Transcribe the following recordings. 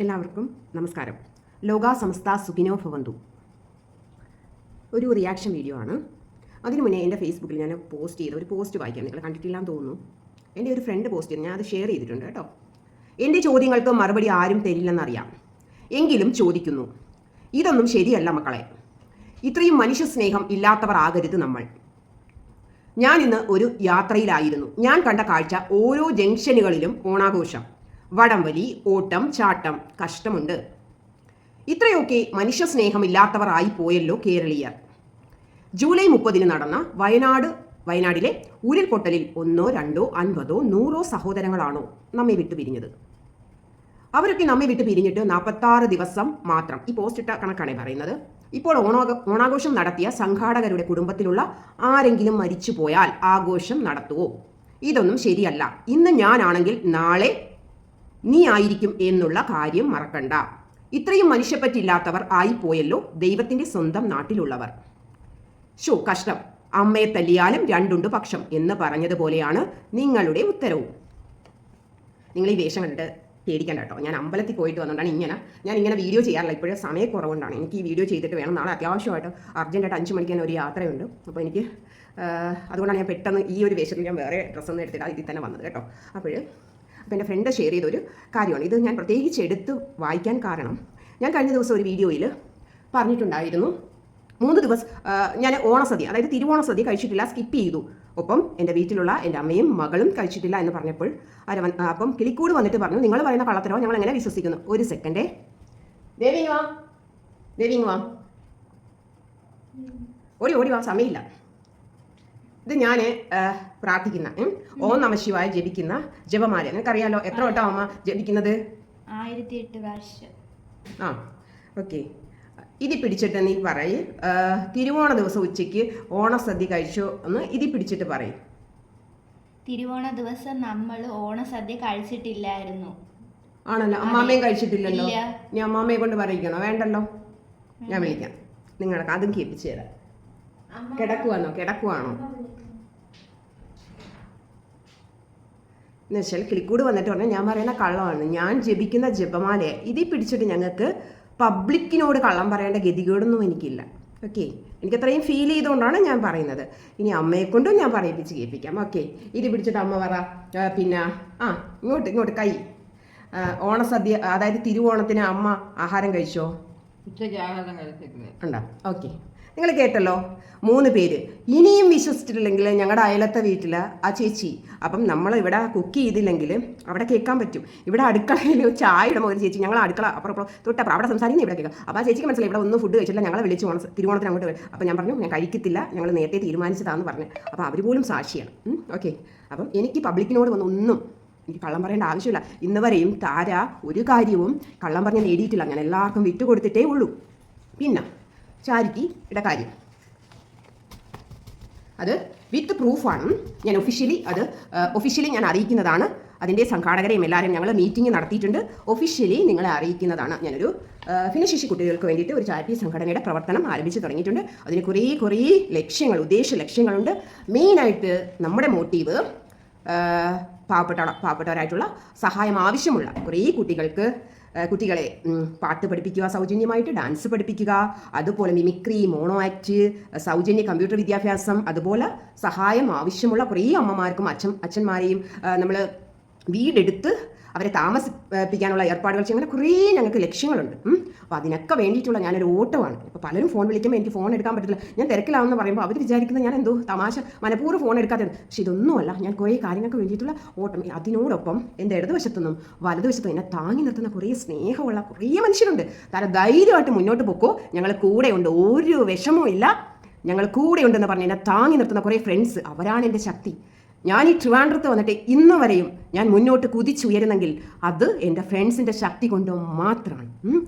എല്ലാവർക്കും നമസ്കാരം. ലോകാ സമസ്ത സുഖിനോ ഭവന്തു. ഒരു റിയാക്ഷൻ വീഡിയോ ആണ്. അതിനു മുന്നേ എൻ്റെ ഫേസ്ബുക്കിൽ ഞാൻ പോസ്റ്റ് ചെയ്ത ഒരു പോസ്റ്റ് വായിക്കാം. നിങ്ങൾ കണ്ടിട്ടില്ലാന്ന് തോന്നുന്നു. എൻ്റെ ഒരു ഫ്രണ്ട് പോസ്റ്റ് ചെയ്ത് ഞാൻ അത് ഷെയർ ചെയ്തിട്ടുണ്ട് കേട്ടോ. എൻ്റെ ചോദ്യങ്ങൾക്ക് മറുപടി ആരും തരില്ലെന്നറിയാം, എങ്കിലും ചോദിക്കുന്നു. ഇതൊന്നും ശരിയല്ല മക്കളെ. ഇത്രയും മനുഷ്യ സ്നേഹം ഇല്ലാത്തവർ ആകരുത് നമ്മൾ. ഞാൻ ഇന്ന് ഒരു യാത്രയിലായിരുന്നു. ഞാൻ കണ്ട കാഴ്ച ഓരോ ജംഗ്ഷനുകളിലും ഓണാഘോഷം, വടംവലി, ഓട്ടം, ചാട്ടം. കഷ്ടമുണ്ട്. ഇത്രയൊക്കെ മനുഷ്യ സ്നേഹമില്ലാത്തവർ ആയി പോയല്ലോ കേരളീയർ. ജൂലൈ 30 നടന്ന വയനാടിലെ ഉരുൾപൊട്ടലിൽ 1, 2, 50, 100 സഹോദരങ്ങളാണോ നമ്മെ വിട്ടു പിരിഞ്ഞത്? അവരൊക്കെ നമ്മെ വിട്ടു പിരിഞ്ഞിട്ട് 46 ദിവസം മാത്രം. ഈ പോസ്റ്റ് ഇട്ട കണക്കാണ് പറയുന്നത്. ഇപ്പോൾ ഓണാഘോഷം നടത്തിയ സംഘാടകരുടെ കുടുംബത്തിലുള്ള ആരെങ്കിലും മരിച്ചു പോയാൽ ആഘോഷം നടത്തുവോ? ഇതൊന്നും ശരിയല്ല. ഇന്ന് ഞാനാണെങ്കിൽ നാളെ നീ ആയിരിക്കും എന്നുള്ള കാര്യം മറക്കണ്ട. ഇത്രയും മനുഷ്യപ്പറ്റില്ലാത്തവർ ആയിപ്പോയല്ലോ ദൈവത്തിന്റെ സ്വന്തം നാട്ടിലുള്ളവർ. കഷ്ടം. അമ്മയെ തല്ലിയാലും രണ്ടുണ്ട് പക്ഷം എന്ന് പറഞ്ഞതുപോലെയാണ് നിങ്ങളുടെ ഉത്തരവും. നിങ്ങൾ ഈ വേഷം കണ്ടിട്ട് പേടിക്കണ്ട കേട്ടോ. ഞാൻ അമ്പലത്തിൽ പോയിട്ട് വന്നുകൊണ്ടാണ് ഞാൻ ഇങ്ങനെ വീഡിയോ ചെയ്യാറില്ല. ഇപ്പോഴും സമയക്കുറവുകൊണ്ടാണ്. എനിക്ക് ഈ വീഡിയോ ചെയ്തിട്ട് വേണം. നാളെ അത്യാവശ്യമായിട്ട് അർജൻറ്റായിട്ട് 5 മണിക്ക് ഒരു യാത്രയുണ്ട്. അപ്പോൾ എനിക്ക് അതുകൊണ്ടാണ് ഞാൻ പെട്ടെന്ന് ഈ ഒരു വേഷത്തിൽ ഞാൻ വേറെ ഡ്രസ്സൊന്നും എടുത്തിട്ട് ഇതിൽ തന്നെ വന്നത് കേട്ടോ. അപ്പോൾ എൻ്റെ ഫ്രണ്ട് ഷെയർ ചെയ്തൊരു കാര്യമാണ് ഇത്. ഞാൻ പ്രത്യേകിച്ച് എടുത്ത് വായിക്കാൻ കാരണം, ഞാൻ കഴിഞ്ഞ ദിവസം ഒരു വീഡിയോയിൽ പറഞ്ഞിട്ടുണ്ടായിരുന്നു 3 ദിവസം ഞാൻ ഓണസദ്യ, അതായത് തിരുവോണസദ്യ കഴിച്ചിട്ടില്ല, സ്കിപ്പ് ചെയ്തു. ഒപ്പം എൻ്റെ വീട്ടിലുള്ള എൻ്റെ അമ്മയും മകളും കഴിച്ചിട്ടില്ല എന്ന് പറഞ്ഞപ്പോൾ അപ്പം കിളിക്കൂട് വന്നിട്ട് പറഞ്ഞു, നിങ്ങൾ പറയുന്ന കള്ളത്തരോ ഞങ്ങൾ എങ്ങനെ വിശ്വസിക്കുന്നു? ഒരു സെക്കൻഡേ. ദേവിങ് വാ ഓടി വാ, സമയമില്ല. ഇത് ഞാൻ പ്രാർത്ഥിക്കുന്ന ഓം നമഃ ശിവായ ജപിക്കുന്ന ജപമാല. നിനക്കറിയാലോ എത്ര വട്ടം അമ്മ ജപിക്കുന്നത്? 1008 പ്രാവശ്യം. ആ, ഓക്കെ. ഇത് പിടിച്ചിട്ട് നീ പറയും, തിരുവോണ ദിവസം ഉച്ചയ്ക്ക് ഓണസദ്യ കഴിച്ചോ എന്ന് ഇത് പിടിച്ചിട്ട് പറയും. തിരുവോണ ദിവസം നമ്മൾ ഓണസദ്യ കഴിച്ചിട്ടില്ലായിരുന്നു. ആണല്ലോ, അമ്മാമ്മയും കഴിച്ചിട്ടില്ലല്ലോ. ഞാൻ അമ്മാമ്മയെ കൊണ്ട് പറയിക്കണോ? വേണ്ടല്ലോ, ഞാൻ വിളിക്കാം. നിങ്ങൾക്ക് അതും കേൾപ്പിച്ചു തരാം. കിടക്കുവാണോ എന്നുവെച്ചാൽ കിളിക്കൂട് വന്നിട്ട് പറഞ്ഞാൽ ഞാൻ പറയുന്ന കള്ളമാണ്. ഞാൻ ജപിക്കുന്ന ജപമാലയെ ഇതിൽ പിടിച്ചിട്ട് ഞങ്ങൾക്ക് പബ്ലിക്കിനോട് കള്ളം പറയേണ്ട ഗതികേടൊന്നും എനിക്കില്ല. ഓക്കെ, എനിക്കത്രയും ഫീൽ ചെയ്തുകൊണ്ടാണ് ഞാൻ പറയുന്നത്. ഇനി അമ്മയെ കൊണ്ടും ഞാൻ പറയിപ്പിച്ച് കേൾപ്പിക്കാം. ഓക്കെ, ഇത് പിടിച്ചിട്ട് അമ്മ പറ. പിന്നെ ഇങ്ങോട്ട് കൈ. ഓണസദ്യ, അതായത് തിരുവോണത്തിന് അമ്മ ആഹാരം കഴിച്ചോ? ഉച്ചയ്ക്ക് ആഹാരം കഴിച്ചിട്ടില്ല. ഉണ്ടോ? ഓക്കെ, നിങ്ങൾ കേട്ടല്ലോ 3 പേര്. ഇനിയും വിശ്വസിച്ചിട്ടില്ലെങ്കിൽ ഞങ്ങളുടെ അയലത്തെ വീട്ടിൽ ആ ചേച്ചി, അപ്പം നമ്മൾ ഇവിടെ കുക്ക് ചെയ്തില്ലെങ്കിൽ അവിടെ കേൾക്കാൻ പറ്റും. ഇവിടെ അടുക്കളയിൽ ചായ ഇടുമ്പോൾ ഒരു ചേച്ചി, ഞങ്ങൾ അടുക്കള അപ്പുറം തൊട്ടപ്പുറം അവിടെ സംസാരിക്കുന്നത് ഇവിടെ കേൾക്കാം. അപ്പോൾ ആ ചേച്ചിക്ക് മനസ്സിലായി ഇവിടെ ഒന്നും ഫുഡ് കഴിച്ചില്ല, ഞങ്ങളെ വിളിച്ച് തിരുവോണത്തിന് അങ്ങോട്ട് വരും. അപ്പോൾ ഞാൻ പറഞ്ഞു ഞാൻ കഴിക്കത്തില്ല, ഞങ്ങൾ നേരത്തെ തീരുമാനിച്ചതാണെന്ന് പറഞ്ഞു. അപ്പോൾ അവർ പോലും സാക്ഷിയാണ്. ഓക്കെ, അപ്പം എനിക്ക് പബ്ലിക്കിനോട് വന്നൊന്നും എനിക്ക് കള്ളം പറയേണ്ട ആവശ്യമില്ല. ഇന്ന് വരെയും താര ഒരു കാര്യവും കള്ളം പറഞ്ഞ് നേടിയിട്ടില്ല. ഞാൻ എല്ലാവർക്കും വിട്ടുകൊടുത്തിട്ടേ ഉള്ളൂ. പിന്നെ ചാരിറ്റിയുടെ കാര്യം, അത് വിത്ത് പ്രൂഫാണ്. ഞാൻ ഒഫീഷ്യലി ഞാൻ അറിയിക്കുന്നതാണ്. അതിൻ്റെ സംഘാടകരെയും എല്ലാവരെയും ഞങ്ങൾ മീറ്റിംഗ് നടത്തിയിട്ടുണ്ട്. ഒഫീഷ്യലി നിങ്ങളെ അറിയിക്കുന്നതാണ്. ഞാനൊരു ഭിന്നശേഷി കുട്ടികൾക്ക് വേണ്ടിയിട്ട് ഒരു ചാരിറ്റി സംഘടനയുടെ പ്രവർത്തനം ആരംഭിച്ച് തുടങ്ങിയിട്ടുണ്ട്. അതിന് കുറേ ഉദ്ദേശ ലക്ഷ്യങ്ങളുണ്ട്. മെയിനായിട്ട് നമ്മുടെ മോട്ടീവ് പാവപ്പെട്ടവരായിട്ടുള്ള സഹായം ആവശ്യമുള്ള കുറേ കുട്ടികളെ പാട്ട് പഠിപ്പിക്കുക, സൗജന്യമായിട്ട് ഡാൻസ് പഠിപ്പിക്കുക, അതുപോലെ മിമിക്രി, മോണോ ആക്ട്, സൗജന്യ കമ്പ്യൂട്ടർ വിദ്യാഭ്യാസം, അതുപോലെ സഹായം ആവശ്യമുള്ള കുറേ അമ്മമാർക്കും അച്ഛന്മാരെയും നമ്മൾ വീടെടുത്ത് അവരെ താമസിപ്പിക്കാനുള്ള ഏർപ്പാടുകൾ ചെയ്യുന്ന കുറേ ഞങ്ങൾക്ക് ലക്ഷ്യങ്ങളുണ്ട്. അപ്പോൾ അതിനൊക്കെ വേണ്ടിയിട്ടുള്ള ഞാനൊരു ഓട്ടമാണ്. ഇപ്പോൾ പലരും ഫോൺ വിളിക്കുമ്പോൾ എനിക്ക് ഫോൺ എടുക്കാൻ പറ്റില്ല, ഞാൻ തിരക്കിലാണെന്ന് പറയുമ്പോൾ അവർ വിചാരിക്കുന്നത് ഞാൻ എന്തോ തമാശ മനഃപൂർവ്വം ഫോൺ എടുക്കാത്തത്. പക്ഷെ ഇതൊന്നുമല്ല, ഞാൻ കുറേ കാര്യങ്ങൾക്ക് വേണ്ടിയിട്ടുള്ള ഓട്ടം. അതിനോടൊപ്പം എൻ്റെ ഇടതുവശത്തുനിന്നും വലതുവശത്തും എന്നെ താങ്ങി നിർത്തുന്ന കുറേ സ്നേഹമുള്ള കുറേ മനുഷ്യരുണ്ട്. താരം ധൈര്യമായിട്ട് മുന്നോട്ട് പോക്കോ, ഞങ്ങൾ കൂടെയുണ്ട്, ഒരു വിഷമവും ഇല്ല, ഞങ്ങൾ കൂടെയുണ്ടെന്ന് പറഞ്ഞ് എന്നെ താങ്ങി നിർത്തുന്ന കുറേ ഫ്രണ്ട്സ്, അവരാണ് എൻ്റെ ശക്തി. ഞാൻ ഈ ട്രിവാൻഡ്രത്ത് വന്നിട്ട് ഇന്ന് വരെയും ഞാൻ മുന്നോട്ട് കുതിച്ചുയരുന്നെങ്കിൽ അത് എൻ്റെ ഫ്രണ്ട്സിൻ്റെ ശക്തി കൊണ്ട് മാത്രമാണ്.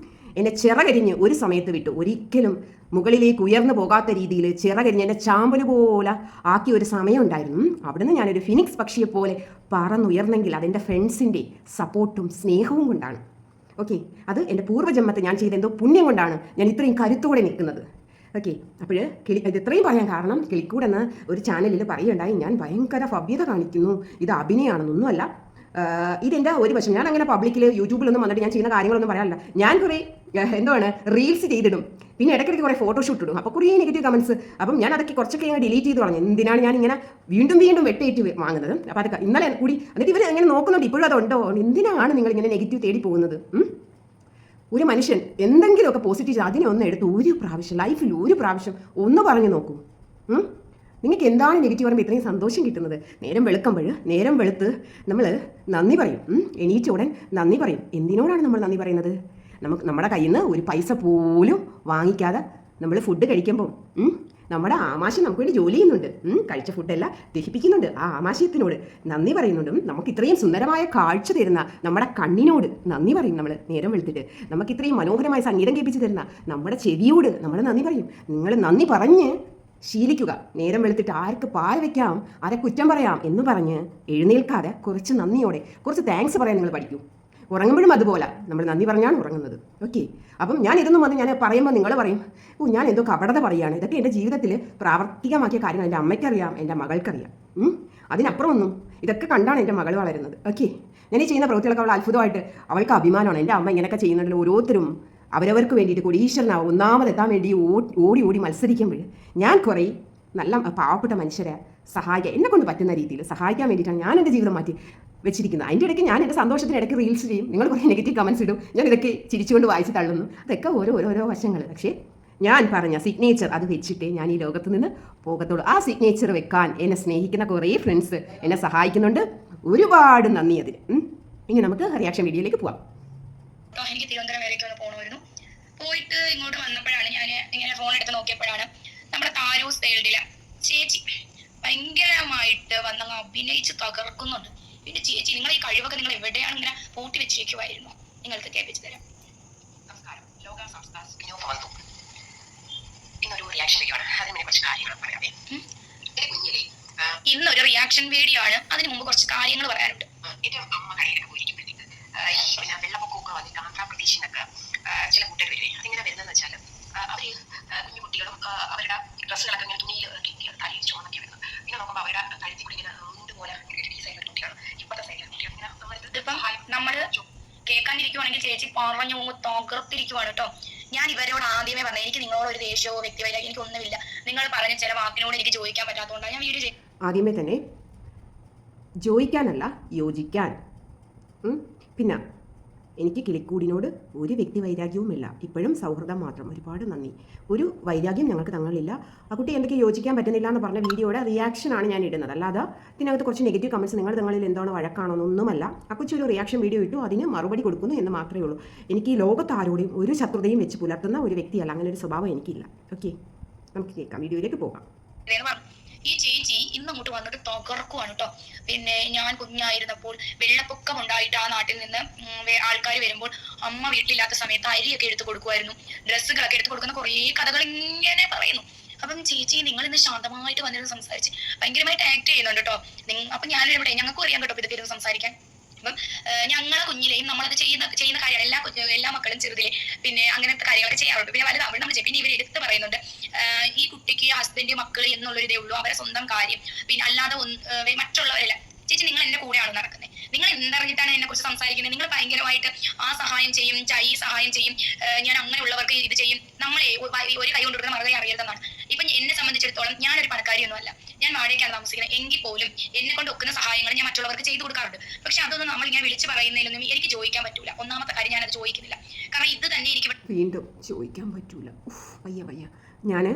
എന്നെ ചിറകരിഞ്ഞ് ഒരു സമയത്ത് വിട്ടു, ഒരിക്കലും മുകളിലേക്ക് ഉയർന്നു പോകാത്ത രീതിയിൽ ചിറകരിഞ്ഞ് എന്നെ ചാമ്പല് പോലെ ആക്കിയ ഒരു സമയം ഉണ്ടായിരുന്നു. അവിടുന്ന് ഞാനൊരു ഫിനിക്സ് പക്ഷിയെ പോലെ പറന്നുയർന്നെങ്കിൽ അതെൻ്റെ ഫ്രണ്ട്സിൻ്റെ സപ്പോർട്ടും സ്നേഹവും കൊണ്ടാണ്. ഓക്കെ, അത് എൻ്റെ പൂർവ്വജന്മത്തെ ഞാൻ ചെയ്ത എന്തോ പുണ്യം കൊണ്ടാണ് ഞാൻ ഇത്രയും കരുത്തോടെ നിൽക്കുന്നത്. ഓക്കെ, അപ്പോൾ ഇത് ഇത്രയും പറയാൻ കാരണം, കിളിക്കൂടെന്ന് ഒരു ചാനലിൽ പറയുണ്ടായി ഞാൻ ഭയങ്കര ഭവ്യത കാണിക്കുന്നു, ഇത് അഭിനയമാണെന്നൊന്നുമല്ല. ഇതെൻ്റെ ഒരു വശം. ഞാൻ അങ്ങനെ പബ്ലിക്കിൽ യൂട്യൂബിലൊന്നും വന്നിട്ട് ഞാൻ ചെയ്യുന്ന കാര്യങ്ങളൊന്നും പറയാനില്ല. ഞാൻ കുറേ എന്താണ് റീൽസ് ചെയ്തിടും, പിന്നെ ഇടയ്ക്കിടയ്ക്ക് കുറേ ഫോട്ടോഷൂട്ട് ഇടും. അപ്പോൾ കുറേ നെഗറ്റീവ് കമൻസ്. അപ്പം ഞാൻ അതൊക്കെ കുറച്ചൊക്കെ അങ്ങ് ഡിലീറ്റ് ചെയ്ത് കളഞ്ഞു. എന്തിനാണ് ഞാൻ ഇങ്ങനെ വീണ്ടും വീണ്ടും വെട്ടേറ്റ് വാങ്ങുന്നത്? അപ്പോൾ അതൊക്കെ ഇന്നലെ കൂടി എന്നിട്ട് ഇവർ അങ്ങനെ നോക്കുന്നുണ്ട് ഇപ്പോഴും അതുണ്ടോ, എന്തിനാണ് നിങ്ങൾ ഇങ്ങനെ നെഗറ്റീവ് തേടി പോകുന്നത്? ഒരു മനുഷ്യൻ എന്തെങ്കിലുമൊക്കെ പോസിറ്റീവ് അതിനെ ഒന്ന് എടുത്ത് ഒരു പ്രാവശ്യം ലൈഫിൽ ഒരു പ്രാവശ്യം ഒന്ന് പറഞ്ഞു നോക്കൂ. നിങ്ങൾക്ക് എന്താണ് നെഗറ്റീവ് പറയുമ്പോൾ ഇത്രയും സന്തോഷം കിട്ടുന്നത്? നേരം വെളുത്ത് നമ്മൾ നന്ദി പറയും. എണീറ്റ ഉടൻ നന്ദി പറയും. എന്തിനോടാണ് നമ്മൾ നന്ദി പറയുന്നത്? നമ്മുടെ കയ്യിൽ നിന്ന് ഒരു പൈസ പോലും വാങ്ങിക്കാതെ നമ്മൾ ഫുഡ് കഴിക്കുമ്പം നമ്മുടെ ആമാശം നമുക്ക് വേണ്ടി ജോലി ചെയ്യുന്നുണ്ട്. കഴിച്ച ഫുഡെല്ലാം ദഹിപ്പിക്കുന്നുണ്ട്. ആ ആമാശയത്തിനോട് നന്ദി പറയുന്നുണ്ട്. നമുക്ക് ഇത്രയും സുന്ദരമായ കാഴ്ച തരുന്ന നമ്മുടെ കണ്ണിനോട് നന്ദി പറയും നമ്മൾ നേരം വെളുത്തിട്ട്. നമുക്ക് ഇത്രയും മനോഹരമായ സംഗീതം കേൾപ്പിച്ച് തരുന്ന നമ്മുടെ ചെവിയോട് നമ്മൾ നന്ദി പറയും. നിങ്ങൾ നന്ദി പറഞ്ഞ് ശീലിക്കുക. നേരം വെളുത്തിട്ട് ആർക്ക് പാൽ വയ്ക്കാം, ആരെ കുറ്റം പറയാം എന്ന് പറഞ്ഞ് എഴുന്നേൽക്കാതെ കുറച്ച് നന്ദിയോടെ കുറച്ച് താങ്ക്സ് പറയാൻ നിങ്ങൾ പഠിക്കൂ. ഉറങ്ങുമ്പോഴും അതുപോലെ നമ്മൾ നന്ദി പറഞ്ഞാണ് ഉറങ്ങുന്നത്. ഓക്കെ. അപ്പം ഞാൻ ഇതൊന്നും വന്ന് ഞാൻ പറയുമ്പോൾ നിങ്ങൾ പറയും, ഞാൻ എന്തോ കപടത പറയുകയാണ്. ഇതൊക്കെ എൻ്റെ ജീവിതത്തിൽ പ്രാവർത്തികമാക്കിയ കാര്യങ്ങൾ എൻ്റെ അമ്മയ്ക്കറിയാം, എൻ്റെ മകൾക്കറിയാം. അതിനപ്പുറം ഒന്നും ഇതൊക്കെ കണ്ടാണ് എൻ്റെ മകൾ വളരുന്നത്. ഓക്കെ. ഞാൻ ഈ ചെയ്യുന്ന പ്രവൃത്തികളൊക്കെ അവൾ അത്ഭുതമായിട്ട് അവൾക്ക് അഭിമാനമാണ്. എൻ്റെ അമ്മ ഇങ്ങനെയൊക്കെ ചെയ്യുന്നുണ്ടല്ലോ. ഓരോരുത്തരും അവരവർക്ക് വേണ്ടിയിട്ട് കോടീശ്വരനാവും ഒന്നാമതെത്താൻ വേണ്ടി ഓടി മത്സരിക്കുമ്പോൾ ഞാൻ കുറേ നല്ല പാവപ്പെട്ട മനുഷ്യരെ സഹായിക്കാൻ എന്നെ കൊണ്ട് പറ്റുന്ന രീതിയിൽ സഹായിക്കാൻ വേണ്ടിയിട്ടാണ് ഞാൻ എൻ്റെ ജീവിതം മാറ്റി വെച്ചിരിക്കുന്നത്. അതിൻ്റെ ഇടയ്ക്ക് ഞാൻ എൻ്റെ സന്തോഷത്തിന് ഇടയ്ക്ക് റീൽസ് ചെയ്യും. നിങ്ങൾ കുറേ നെഗറ്റീവ് കമൻസ് ഇടും. ഞാൻ ഇതൊക്കെ ചിരിച്ചുകൊണ്ട് വായിച്ച് തള്ളുന്നു. അതൊക്കെ ഓരോ വശങ്ങൾ. പക്ഷേ ഞാൻ പറഞ്ഞ സിഗ്നേച്ചർ അത് വെച്ചിട്ടേ ഞാൻ ഈ ലോകത്ത് നിന്ന് പോകത്തുള്ളൂ. ആ സിഗ്നേച്ചർ വെക്കാൻ എന്നെ സ്നേഹിക്കുന്ന കുറേ ഫ്രണ്ട്സ് എന്നെ സഹായിക്കുന്നുണ്ട്. ഒരുപാട് നന്ദി അതിന്. ഇനി നമുക്ക് റിയാക്ഷൻ വീഡിയോയിലേക്ക് പോവാം. എനിക്ക് തിരുവനന്തപുരം വരേക്ക് ഒന്ന് പോകണമായിരുന്നു. പോയിട്ട് ഇങ്ങോട്ട് വന്നപ്പോഴാണ് ഞാൻ ഇങ്ങനെ ഫോൺ എടുത്ത് നോക്കിയപ്പോഴാണ് നമ്മുടെ താരൂസ് വേൾഡിലെ ചേച്ചി ഭയങ്കരമായിട്ട് വന്നങ്ങ് അഭിനയിച്ച് തകർക്കുന്നുണ്ട്. പിന്നെ ചേച്ചി നിങ്ങൾ ഈ കഴിവൊക്കെ നിങ്ങൾ എവിടെയാണ് ഇങ്ങനെ പൂട്ടി വെച്ചിരിക്കുമായിരുന്നു? നിങ്ങൾക്ക് കേൾപ്പിച്ചു തരാം. നമസ്കാരം. ലോക സംസ്ഥാന വിനോദ ഇന്നൊരു റിയാക്ഷൻ വീഡിയോ ആണ്. അതിനെ കുറച്ച് കാര്യങ്ങൾ പറയാമേ. ഇന്നൊരു റിയാക്ഷൻ വീഡിയോ ആണ്. അതിന് മുമ്പ് കുറച്ച് കാര്യങ്ങൾ പറയാനുണ്ട്. എന്റെ അമ്മ കടയിലൊക്കെ പോയിരിക്കുമ്പോഴത്തേക്ക് ഈ പിന്നെ വെള്ളപ്പൊക്കമൊക്കെ വന്നിട്ട് ആന്ധ്രാപ്രദേശിനൊക്കെ ചില കൂട്ടർ വരുവേ. അതിങ്ങനെ വരുന്നതെന്ന് വെച്ചാൽ അവർ കുഞ്ഞു കുട്ടികളും അവരുടെ ഡ്രസ്സുകളൊക്കെ ഇങ്ങനെ തുണിയിൽ തലയിൽ ചുമന്നൊക്കെ വരുന്നത്. പിന്നെ നോക്കുമ്പോൾ അവരുടെ കഴുത്തിൽ കൂടി ഇങ്ങനെ പോലെ ഈ സൈഡിലെ കുട്ടികൾ ഇപ്പോഴത്തെ സൈഡിലെ കുട്ടികൾ ഇങ്ങനെ നമ്മൾ കേൾക്കാണ്ടിരിക്കുവാണെങ്കിൽ ചേച്ചി പറഞ്ഞു തകർത്തിരിക്കുവാണ് കേട്ടോ. ഞാൻ ഇവരോട് ആദ്യമേ പറഞ്ഞു, എനിക്ക് നിങ്ങളോട് ഒരു ദേഷ്യമോ വ്യക്തിപരമായി എനിക്കൊന്നുമില്ല. നിങ്ങൾ പറഞ്ഞ ചില വാക്കിനോട് എനിക്ക് ചോദിക്കാൻ പറ്റാത്തതുകൊണ്ടാണ് ഞാൻ വീഡിയോ ചെയ്തത്. ആദ്യമേ തന്നെ ചോദിക്കാനല്ല യോജിക്കാൻ. പിന്നെ എനിക്ക് കിളിക്കൂടിനോട് ഒരു വ്യക്തി വൈരാഗ്യവുമില്ല. ഇപ്പോഴും സൗഹൃദം മാത്രം. ഒരുപാട് നന്ദി. ഒരു വൈരാഗ്യം ഞങ്ങൾക്ക് തങ്ങളില്ല. ആ കുട്ടി എന്തൊക്കെ യോജിക്കാൻ പറ്റുന്നില്ല എന്ന് പറഞ്ഞ വീഡിയോയുടെ റിയാക്ഷനാണ് ഞാൻ ഇടുന്നത്. അല്ലാതെ ഇതിനകത്ത് കുറച്ച് നെഗറ്റീവ് കമൻറ്റ്സ് നിങ്ങൾ തങ്ങളിൽ എന്താണ് വഴക്കാണോ എന്നൊന്നുമല്ല. ആ കൊച്ചു ഒരു റിയാക്ഷൻ വീഡിയോ ഇട്ടു, അതിന് മറുപടി കൊടുക്കുന്നു എന്ന് മാത്രമേ ഉള്ളൂ. എനിക്ക് ഈ ലോകത്ത് ആരോടെയും ഒരു ശത്രുതയും വെച്ച് പുലർത്തുന്ന ഒരു വ്യക്തിയല്ല. അങ്ങനെ ഒരു സ്വഭാവം എനിക്കില്ല. ഓക്കെ, നമുക്ക് കേൾക്കാം, വീഡിയോയിലേക്ക് പോകാം. ഈ ചേച്ചി ഇന്ന് അങ്ങോട്ട് വന്നിട്ട് തകർക്കുവാണ് കേട്ടോ. പിന്നെ ഞാൻ കുഞ്ഞായിരുന്നപ്പോൾ വെള്ളപ്പൊക്കം ഉണ്ടായിട്ട് ആ നാട്ടിൽ നിന്ന് ആൾക്കാർ വരുമ്പോൾ അമ്മ വീട്ടിലില്ലാത്ത സമയത്ത് അരിയൊക്കെ എടുത്തു കൊടുക്കുമായിരുന്നു, ഡ്രസ്സുകളൊക്കെ എടുത്തു കൊടുക്കുന്ന കുറേ കഥകൾ ഇങ്ങനെ പറയുന്നു. അപ്പം ചേച്ചി നിങ്ങൾ ഇന്ന് ശാന്തമായിട്ട് വന്നിരുന്ന് സംസാരിച്ച് ഭയങ്കരമായിട്ട് ആക്ട് ചെയ്യുന്നുണ്ട് കേട്ടോ. അപ്പൊ ഞാനിവിടെ ഞങ്ങൾക്കും അറിയാൻ കേട്ടോ ഇതൊക്കെ ഇരുന്ന് സംസാരിക്കാൻ. അപ്പം ഞങ്ങളെ കുഞ്ഞിലെയും നമ്മളത് ചെയ്യുന്ന കാര്യമാണ്. എല്ലാ മക്കളും ചെറുതിലെ പിന്നെ അങ്ങനത്തെ കാര്യങ്ങളൊക്കെ ചെയ്യാറുണ്ട്. പിന്നെ വലുതാവും നമ്മൾ പിന്നെ ഇവർ എടുത്ത് പറയുന്നുണ്ട് ഈ കുട്ടിക്ക് ഹസ്ബൻഡ് മക്കൾ എന്നുള്ളൊരു ഇതേ ഉള്ളൂ, അവരെ സ്വന്തം കാര്യം, പിന്നെ അല്ലാതെ മറ്റുള്ളവരല്ല. ചേച്ചി നിങ്ങൾ എന്റെ കൂടെയാണ് നടക്കുന്നത്. നിങ്ങൾ എന്തറിഞ്ഞിട്ടാണ് എന്നെ കുറിച്ച് സംസാരിക്കുന്നത്? നിങ്ങൾ ഭയങ്കരമായിട്ട് ആ സഹായം ചെയ്യും, ഈ സഹായം ചെയ്യും, ഞാൻ അങ്ങനെയുള്ളവർക്ക് ഇത് ചെയ്യും. നമ്മളെ ഒരു കൈ കൊണ്ടുവരുന്ന മറുകൈ അറിയരുതെന്നാണ്. ഇപ്പൊ എന്നെ സംബന്ധിച്ചിടത്തോളം ഞാനൊരു പണക്കാരിയൊന്നുമല്ല, ഞാൻ വാടകയ്ക്കാണ് താമസിക്കുന്നത്. എങ്കിൽ പോലും എന്നെ കൊണ്ട് ഒക്കുന്ന സഹായങ്ങൾ ഞാൻ മറ്റുള്ളവർക്ക് ചെയ്തു കൊടുക്കാറുണ്ട്. പക്ഷെ അതൊന്നും നമ്മൾ ഇങ്ങനെ വിളിച്ച് പറയുന്നതിലൊന്നും എനിക്ക് ചോദിക്കാൻ പറ്റൂല. ഒന്നാമത്തെ കാര്യം ഞാനത് ചോദിക്കുന്നില്ല. കാരണം ഇത് തന്നെ എനിക്ക് വീണ്ടും ചോദിക്കാൻ പറ്റൂല. വയ്യ.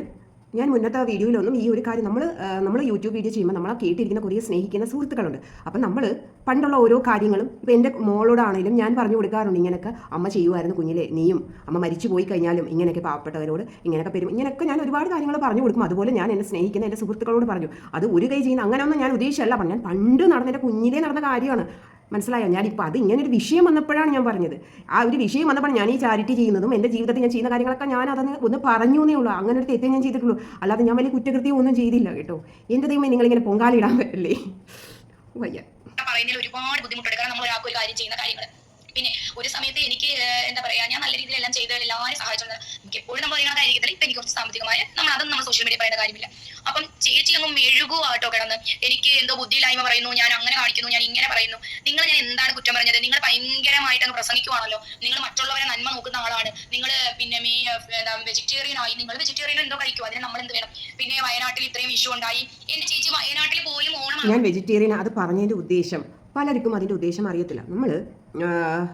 ഞാൻ മുന്നത്തെ വീഡിയോയിലൊന്നും ഈ ഒരു കാര്യം നമ്മൾ യൂട്യൂബ് വീഡിയോ ചെയ്യുമ്പോൾ നമ്മളെ കേട്ടിരിക്കുന്ന കുറേ സ്നേഹിക്കുന്ന സുഹൃത്തുക്കളുണ്ട്. അപ്പം നമ്മൾ പണ്ടുള്ള ഓരോ കാര്യങ്ങളും ഇപ്പോൾ എൻ്റെ മോളോടാണെങ്കിലും ഞാൻ പറഞ്ഞു കൊടുക്കാറുണ്ട്. ഇങ്ങനെയൊക്കെ അമ്മ ചെയ്യുമായിരുന്നു കുഞ്ഞിലെ, നീയും അമ്മ മരിച്ചു പോയി കഴിഞ്ഞാലും ഇങ്ങനെയൊക്കെ പാവപ്പെട്ടവരോട് ഇങ്ങനെയൊക്കെ പെരും, ഇങ്ങനെയൊക്കെ ഞാൻ ഒരുപാട് കാര്യങ്ങൾ പറഞ്ഞു കൊടുക്കും. അതുപോലെ ഞാൻ എന്നെ സ്നേഹിക്കുന്ന എൻ്റെ സുഹൃത്തുക്കളോട് പറഞ്ഞു. അത് ഒരു കൈ ചെയ്യുന്ന അങ്ങനെയൊന്നും ഞാൻ ഉദ്ദേശിച്ചല്ല പറഞ്ഞു. ഞാൻ പണ്ട് നടന്ന എൻ്റെ കുഞ്ഞിലേ നടന്ന കാര്യമാണ്. മനസ്സിലായോ? ഞാനിപ്പോൾ അത് ഇങ്ങനൊരു വിഷയം വന്നപ്പോഴാണ് ഞാൻ പറഞ്ഞത്. ആ ഒരു വിഷയം വന്നപ്പോൾ ഞാൻ ഈ ചാരിറ്റി ചെയ്യുന്നതും എൻ്റെ ജീവിതത്തിൽ ഞാൻ ചെയ്യുന്ന കാര്യങ്ങളൊക്കെ ഞാൻ അതങ്ങ് ഒന്ന് പറഞ്ഞു എന്നേ ഉള്ളൂ. അങ്ങനെ ഒരു തെറ്റേ ഞാൻ ചെയ്തിട്ടുള്ളൂ. അല്ലാതെ ഞാൻ വലിയ കുറ്റകൃത്യം ഒന്നും ചെയ്തില്ല കേട്ടോ. എൻ്റെ ദൈവമേ, നിങ്ങളിങ്ങനെ പൊങ്കാലിടാൻ പറ്റില്ലേ? വയ്യ. പറയുന്നതിൽ ഒരുപാട് ബുദ്ധിമുട്ടുണ്ട്. കാരണം നമ്മൾ ഒരാൾക്ക് ഒരു കാര്യം ചെയ്യുന്ന കാര്യങ്ങൾ പിന്നെ ഒരു സമയത്ത് എനിക്ക് എന്താ പറയാ, ഞാൻ നല്ല രീതിയിൽ എല്ലാം ചെയ്ത് എല്ലാവരും സഹായിച്ചോണ്ട് എനിക്ക് എപ്പോഴും നമ്മൾ അറിയണതായിരിക്കത്തില്ല. ഇപ്പൊ എനിക്ക് കുറച്ച് സാമ്പത്തികമായ അതൊന്നും നമ്മൾ സോഷ്യൽ മീഡിയ പറയേണ്ട കാര്യമില്ല. അപ്പം ചേച്ചി അങ്ങ് മെഴുകുവാട്ടോ കിടന്ന്. എനിക്ക് എന്തോ ബുദ്ധിയില്ലായ്മ പറയുന്നു, ഞാൻ അങ്ങനെ കാണിക്കുന്നു, ഞാൻ ഇങ്ങനെ പറയുന്നു. നിങ്ങൾ ഞാൻ എന്താണ് കുറ്റം പറഞ്ഞത്? നിങ്ങൾ ഭയങ്കരമായിട്ട് അങ്ങ് പ്രസംഗിക്കുവാണല്ലോ. നിങ്ങൾ മറ്റുള്ളവരെ നന്മ നോക്കുന്ന ആളാണ്. നിങ്ങൾ പിന്നെ വെജിറ്റേറിയൻ ആയി. നിങ്ങൾ വെജിറ്റേറിയൻ എന്തോ കഴിക്കും, അതിന് നമ്മൾ എന്ത് വേണം? പിന്നെ വയനാട്ടിൽ ഇത്രയും ഇഷ്യൂ ഉണ്ടായി. എന്റെ ചേച്ചി വയനാട്ടിൽ പോലും ഓണം. ഞാൻ വെജിറ്റേറിയൻ അത് പറഞ്ഞതിൻ്റെ ഉദ്ദേശം പലർക്കും അതിൻ്റെ ഉദ്ദേശം അറിയത്തില്ല. നമ്മൾ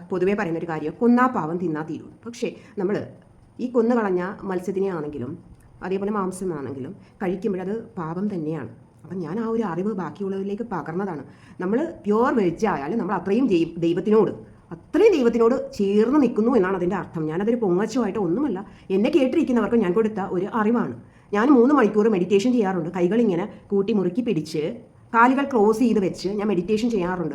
പൊതുവേ പറയുന്നൊരു കാര്യം, കൊന്നാ പാവം തിന്നാ തീരും. പക്ഷേ നമ്മൾ ഈ കൊന്നു കളഞ്ഞ മത്സ്യത്തിനെ ആണെങ്കിലും അതേപോലെ മാംസമാണെങ്കിലും കഴിക്കുമ്പോഴത് പാപം തന്നെയാണ്. അപ്പം ഞാൻ ആ ഒരു അറിവ് ബാക്കിയുള്ളവരിലേക്ക് പകർന്നതാണ്. നമ്മൾ പ്യുവർ വെജ് ആയാലും നമ്മൾ അത്രയും ദൈവത്തിനോട് ചേർന്ന് നിൽക്കുന്നു എന്നാണ് അതിൻ്റെ അർത്ഥം. ഞാനതൊരു പൊങ്ങച്ചമായിട്ട് ഒന്നുമല്ല, എന്നെ കേട്ടിരിക്കുന്നവർക്ക് ഞാൻ കൊടുത്ത ഒരു അറിവാണ്. ഞാൻ 3 മണിക്കൂർ മെഡിറ്റേഷൻ ചെയ്യാറുണ്ട്. കൈകളിങ്ങനെ കൂട്ടി മുറുക്കി പിടിച്ച് കാലുകൾ ക്രോസ് ചെയ്ത് വെച്ച് ഞാൻ മെഡിറ്റേഷൻ ചെയ്യാറുണ്ട്.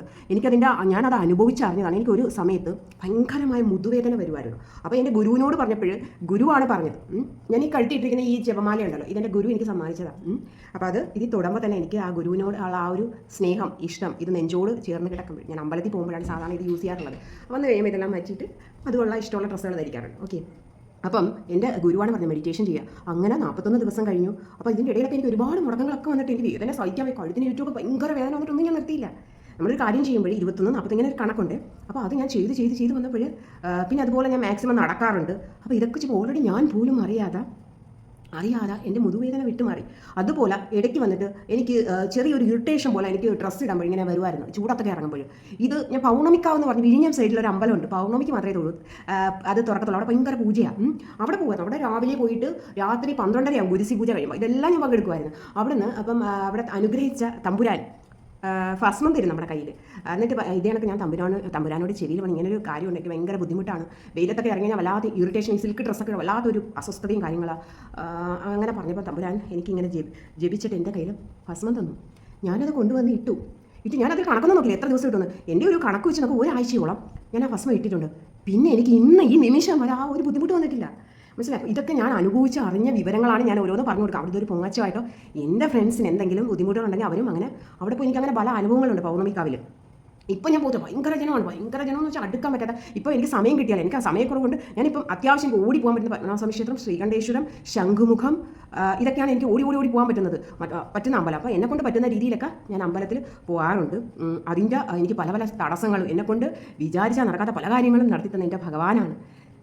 ഞാനത് അനുഭവിച്ചറിഞ്ഞതാണ്. എനിക്കൊരു സമയത്ത് ഭയങ്കരമായ മുതുവേദന വരുമായിരുന്നു. അപ്പോൾ എൻ്റെ ഗുരുവിനോട് പറഞ്ഞപ്പോൾ ഗുരുവാണ് പറഞ്ഞത്, ഞാൻ ഈ കഴുത്തിട്ടിരിക്കുന്ന ഈ ജപമാല ഉണ്ടല്ലോ, ഇതെൻ്റെ ഗുരു എനിക്ക് സമ്മാനിച്ചതാണ്. അപ്പോൾ ഇതിൽ തൊടുമ്പോൾ തന്നെ എനിക്ക് ആ ഗുരുവിനോട് ആ ഒരു സ്നേഹം, ഇഷ്ടം ഇത് നെഞ്ചോട് ചേർന്ന് കിടക്കുമ്പോൾ, ഞാൻ അമ്പലത്തിൽ പോകുമ്പോഴാണ് സാധാരണ ഇത് യൂസ് ചെയ്യാറുള്ളത്. വന്ന് കഴിയുമ്പോൾ ഇതെല്ലാം വെച്ചിട്ട് അതുള്ള ഇഷ്ടമുള്ള ഡ്രസ്സുകൾ ധരിക്കാറുണ്ട്. ഓക്കെ, അപ്പം എൻ്റെ ഗുരുവാണ് പറഞ്ഞത് മെഡിറ്റേഷൻ ചെയ്യുക. അങ്ങനെ 41 ദിവസം കഴിഞ്ഞു. അപ്പോൾ ഇതിൻ്റെ ഇടയിലൊക്കെ എനിക്ക് ഒരുപാട് മുടക്കങ്ങളൊക്കെ വന്നിട്ട് എനിക്ക് വേദന സഹിക്കാൻ പോയി. കഴുത്തിന് ചുറ്റുമൊക്കെ ഭയങ്കര വേദന വന്നിട്ടൊന്നും ഞാൻ നിർത്തിയില്ല. നമ്മളൊരു കാര്യം ചെയ്യുമ്പോൾ 21, 40 ഇങ്ങനെ ഒരു കണക്കുണ്ട്. അപ്പോൾ അത് ഞാൻ ചെയ്ത് വന്നപ്പോൾ പിന്നെ അതുപോലെ ഞാൻ മാക്സിമം നടക്കാറുണ്ട്. അപ്പോൾ ഇതൊക്കെ ചെയ്യുമ്പോൾ ഓൾറെഡി ഞാൻ പോലും അറിയാതെ എൻ്റെ മുതുവേദന വിട്ടുമാറി. അതുപോലെ ഇടയ്ക്ക് വന്നിട്ട് എനിക്ക് ചെറിയൊരു ഇറിറ്റേഷൻ പോലെ എനിക്ക് ഡ്രസ്സ് ഇടുമ്പോൾ ഇങ്ങനെ വരുമായിരുന്നു, ചൂടത്തൊക്കെ ഇറങ്ങുമ്പോൾ. ഇത് ഞാൻ പൗർണമിക്കാവെന്ന് പറഞ്ഞ് വിഴിഞ്ഞം സൈഡിലൊരു അമ്പലമുണ്ട്, പൗർണമിക്ക് മാത്രമേ ഉള്ളൂ അത് തുറക്കത്തുള്ളൂ. അവിടെ ഭയങ്കര പൂജയാണ്. അവിടെ പോകുമായിരുന്നു. അവിടെ രാവിലെ പോയിട്ട് രാത്രി 12:30 ഗുരുസി പൂജ കഴിയുമ്പോൾ ഇതെല്ലാം ഞാൻ പങ്കെടുക്കുമായിരുന്നു. അവിടുന്ന് അപ്പം അവിടെ അനുഗ്രഹിച്ച തമ്പുരാൻ ഭസ്മം തരും നമ്മുടെ കയ്യിൽ. എന്നിട്ട് ഇതേ കണക്ക് ഞാൻ തമ്പുരാനോട് ചെവിയിൽ പറഞ്ഞു, ഇങ്ങനെ ഒരു കാര്യം ഉണ്ടെങ്കിൽ ഭയങ്കര ബുദ്ധിമുട്ടാണ്, വെയിലത്തൊക്കെ ഇറങ്ങി ഞാൻ വല്ലാതെ ഇറിറ്റേഷൻ, ഈ സിൽക്ക് ഡ്രസ്സൊക്കെ വല്ലാത്തൊരു അസ്വസ്ഥതയും കാര്യങ്ങളാണ്. അങ്ങനെ പറഞ്ഞപ്പോൾ തമ്പുരാൻ എനിക്കിങ്ങനെ ജപിച്ചിട്ട് എൻ്റെ കയ്യിൽ ഭസ്മം തന്നു. ഞാനത് കൊണ്ടുവന്ന് ഇട്ടു. ഞാനത് കണക്കൊന്നും നോക്കില്ല എത്ര ദിവസം ഇട്ടുന്നു. എൻ്റെ ഒരു കണക്ക് വെച്ച് നമുക്ക് ഒരാഴ്ചയോളം ഞാൻ ആ ഭസ്മം ഇട്ടിട്ടുണ്ട്. പിന്നെ എനിക്ക് ഇന്ന് ഈ നിമിഷം വരെ ആ ഒരു ബുദ്ധിമുട്ട് വന്നിട്ടില്ല. മനസ്സിലായി? ഇതൊക്കെ ഞാൻ അനുഭവിച്ച് അറിഞ്ഞ വിവരങ്ങളാണ് ഞാൻ ഓരോന്ന് പറഞ്ഞു കൊടുക്കുക. അവിടുത്തെ ഒരു പൊങ്ങച്ചമായിട്ടോ എൻ്റെ ഫ്രണ്ട്സിന് എന്തെങ്കിലും ബുദ്ധിമുട്ടുകളുണ്ടെങ്കിൽ അവരും അങ്ങനെ അവിടെ പോയി എനിക്ക് അങ്ങനെ പല അനുഭവങ്ങളുണ്ട് പൗർണമിക്കാവിൽ. ഇപ്പോൾ ഞാൻ പോയിട്ട് ഭയങ്കര ജനമെന്ന് വെച്ചാൽ അടുക്കാൻ പറ്റാത്ത. ഇപ്പോൾ എനിക്ക് സമയം കിട്ടിയാൽ എനിക്ക് ആ സമയക്കുറവുകൊണ്ട് ഞാനിപ്പം അത്യാവശ്യം ഓടി പോകാൻ പറ്റുന്ന പത്മനാഭസ്വാമി ക്ഷേത്രം, ശ്രീകണ്ഠേശ്വരം, ശംഖുമുഖം, ഇതൊക്കെയാണ് എനിക്ക് ഓടി പോകാൻ പറ്റുന്ന അമ്പലം. അപ്പോൾ എന്നെക്കൊണ്ട് പറ്റുന്ന രീതിയിലൊക്കെ ഞാൻ അമ്പലത്തിൽ പോകാറുണ്ട്. അതിൻ്റെ എനിക്ക് പല തടസ്സങ്ങളും എന്നെക്കൊണ്ട് വിചാരിച്ചാൽ നടക്കാത്ത പല കാര്യങ്ങളും നടത്തി തന്നെ എൻ്റെ ഭഗവാനാണ്.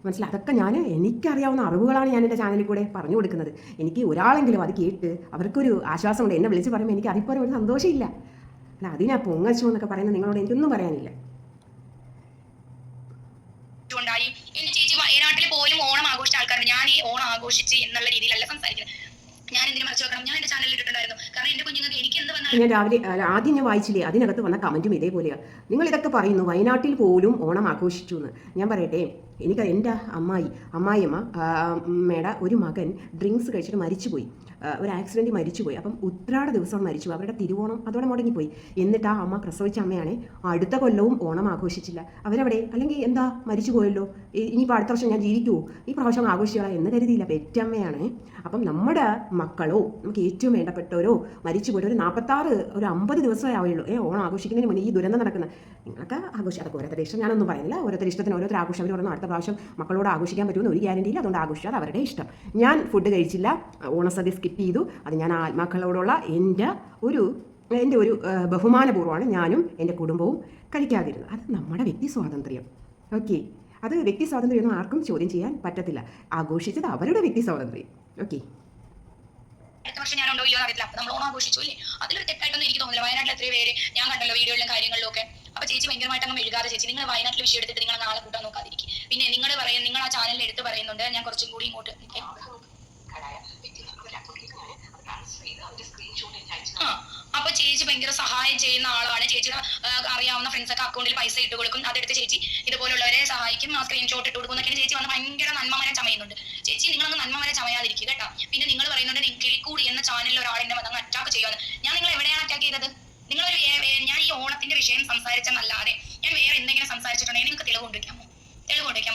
മനസ്സിലായി? അതൊക്കെ എനിക്കറിയാവുന്ന അറിവുകളാണ് ഞാൻ എൻ്റെ ചാനലിൽ കൂടെ പറഞ്ഞു കൊടുക്കുന്നത്. എനിക്ക് ഒരാളെങ്കിലും അത് കേട്ട് അവർക്കൊരു ആശ്വാസമുണ്ട്. എന്നെ വിളിച്ച് പറയുമ്പോൾ എനിക്ക് അതിപ്പോൾ ഒരു സന്തോഷമില്ല. അല്ല, അതിനാ പൊങ്ങച്ചോ എന്നൊക്കെ പറയുന്നത് നിങ്ങളോട് എനിക്കൊന്നും പറയാനില്ല. എന്റെ ചേച്ചി വയനാട്ടിൽ പോലും ഓണം ആഘോഷിച്ച ആൾക്കാരുണ്ട്. ഞാൻ ഈ ഓണം ആഘോഷിച്ച് എന്നുള്ള രീതിയിലല്ല സംസാരിക്കുന്നത്. ഞാൻ എന്തിനു മറിച്ച് വെക്കണം? ഞാൻ എന്റെ ചാനലിൽ ഇട്ടിട്ടുണ്ടായിരുന്നു. കാരണം എന്റെ കുഞ്ഞുങ്ങൾക്ക് എനിക്ക് എന്ത് വന്നാലും ഞാൻ രാവിലെ ആദ്യം ഞാൻ വായിച്ചില്ലേ, അതിനകത്ത് വന്ന കമൻറ്റും ഇതേപോലെയാണ്. നിങ്ങൾ ഇതൊക്കെ പറയുന്നു വയനാട്ടിൽ പോലും ഓണം ആഘോഷിച്ചു എന്ന്. ഞാൻ പറയട്ടെ, എനിക്ക് എൻ്റെ അമ്മായിയമ്മയുടെ ഒരു മകൻ ഡ്രിങ്ക്സ് കഴിച്ചിട്ട് മരിച്ചുപോയി. ഒരു ആക്സിഡൻറ്റ് മരിച്ചുപോയി. അപ്പം ഉത്രാട ദിവസം മരിച്ചു. അവരുടെ തിരുവോണം അതോടെ മുടങ്ങിപ്പോയി. എന്നിട്ട് ആ അമ്മ പ്രസവിച്ച അമ്മയാണേ അടുത്ത കൊല്ലവും ഓണം ആഘോഷിച്ചില്ല. അവരവിടെ അല്ലെങ്കിൽ എന്താ മരിച്ചു പോയല്ലോ, ഇനിയിപ്പോൾ അടുത്ത വർഷം ഞാൻ ജീവിക്കുമോ, ഈ പ്രാവശ്യം ആഘോഷിക്കണം എന്ന് കരുതിയില്ല. പെറ്റമ്മയാണ്. അപ്പം നമ്മുടെ മക്കളോ നമുക്ക് ഏറ്റവും വേണ്ടപ്പെട്ടവരോ മരിച്ചുപോയിട്ട് ഒരു 50 ദിവസമേ ആവുള്ളൂ ഓണം ആഘോഷിക്കുന്നതിന് മുന്നേ ഈ ദുരന്തം നടക്കുന്ന. നിങ്ങളൊക്കെ ആഘോഷിക്കും. അതൊക്കെ ഓരോരുത്തരുടെ ഇഷ്ടം, ഞാനൊന്നും പറയുന്നില്ല. ഓരോരുത്തരുടെ ഇഷ്ടത്തിന് ഓരോരുത്തർ ആഘോഷം. അവർ പറഞ്ഞു അടുത്ത പ്രാവശ്യം മക്കളോട് ആഘോഷിക്കാൻ പറ്റുമെന്ന് ഒരു ഗ്യാരണ്ടിയില്ല. അതുകൊണ്ട് ആഘോഷിച്ചാൽ അവരുടെ ഇഷ്ടം. ഞാൻ ഫുഡ് കഴിച്ചില്ല, ഓണസദ്യ സ്കിപ്പ് ചെയ്തു. അത് ഞാൻ ആത്മാക്കളോടുള്ള എൻ്റെ ഒരു ബഹുമാനപൂർവ്വമാണ് ഞാനും എൻ്റെ കുടുംബവും കഴിക്കാതിരുന്നത്. അത് നമ്മുടെ വ്യക്തി സ്വാതന്ത്ര്യം. ഓക്കെ, അത് വ്യക്തി സ്വാതന്ത്ര്യമൊന്നും ആർക്കും ചോദ്യം ചെയ്യാൻ പറ്റത്തില്ല. ആഘോഷിച്ചത് അവരുടെ വ്യക്തി സ്വാതന്ത്ര്യം. ഓക്കെ, അടുത്ത വർഷം ഞാൻ ഉണ്ടോ ഇല്ലയോ അറിയില്ല. അപ്പൊ നമ്മൾ ഓണം ആഘോഷിച്ചു അല്ലേ, അതിലൊരു തെറ്റായിട്ടൊന്നും എനിക്ക് തോന്നുന്നില്ല. വയനാട്ടിൽ എത്രയോ പേര് ഞാൻ കണ്ടല്ലോ വീഡിയോയിലും കാര്യങ്ങളിലും ഒക്കെ. അപ്പൊ ചേച്ചി ഭയങ്കരമായിട്ട് അങ്ങ് എഴുതാതെ ചേച്ചി, നിങ്ങൾ വയനാട്ടിൽ വിഷയം എടുത്തിട്ട് നിങ്ങൾ നാളെ കൂട്ടാൻ നോക്കാതിരിക്കും. പിന്നെ നിങ്ങൾ ആ ചാനലിൽ എടുത്ത് പറയുന്നുണ്ട്, ഞാൻ കുറച്ചും കൂടി ഇങ്ങോട്ട് അപ്പൊ ചേച്ചി ഭയങ്കര സഹായം ചെയ്യുന്ന ആളാണ്. ചേച്ചിയുടെ അറിയാവുന്ന ഫ്രണ്ട്സൊക്കെ അക്കൗണ്ടിൽ പൈസ ഇട്ട് കൊടുക്കും. അതെടുത്ത് ചേച്ചി ഇതുപോലുള്ളവരെ സഹായിക്കും, ആ സ്ക്രീൻഷോട്ട് ഇട്ട് കൊടുക്കും എന്നൊക്കെ ചേച്ചി വന്ന് ഭയങ്കര നന്മമര ചമയുന്നുണ്ട്. ചേച്ചി നിങ്ങളങ്ങ് നന്മമര ചമയാതിരിക്കും കേട്ടോ. പിന്നെ നിങ്ങൾ പറയുന്നുണ്ട് കിളിക്കൂടി എന്ന ചാനലിൽ ഒരാളെന്നെ വന്ന് അറ്റാക്ക് ചെയ്യുമെന്ന്. ഞാൻ നിങ്ങൾ എവിടെയാണ് അറ്റാക്ക് ചെയ്തത്? ഞാൻ ഈ ഓണത്തിന്റെ വിഷയം സംസാരിച്ചെന്നല്ലാതെ ഞാൻ വേറെ എന്തെങ്കിലും സംസാരിച്ചിട്ടുണ്ടെങ്കിൽ നിങ്ങൾക്ക് തെളിവ് കൊണ്ടുവയ്ക്കാമോ?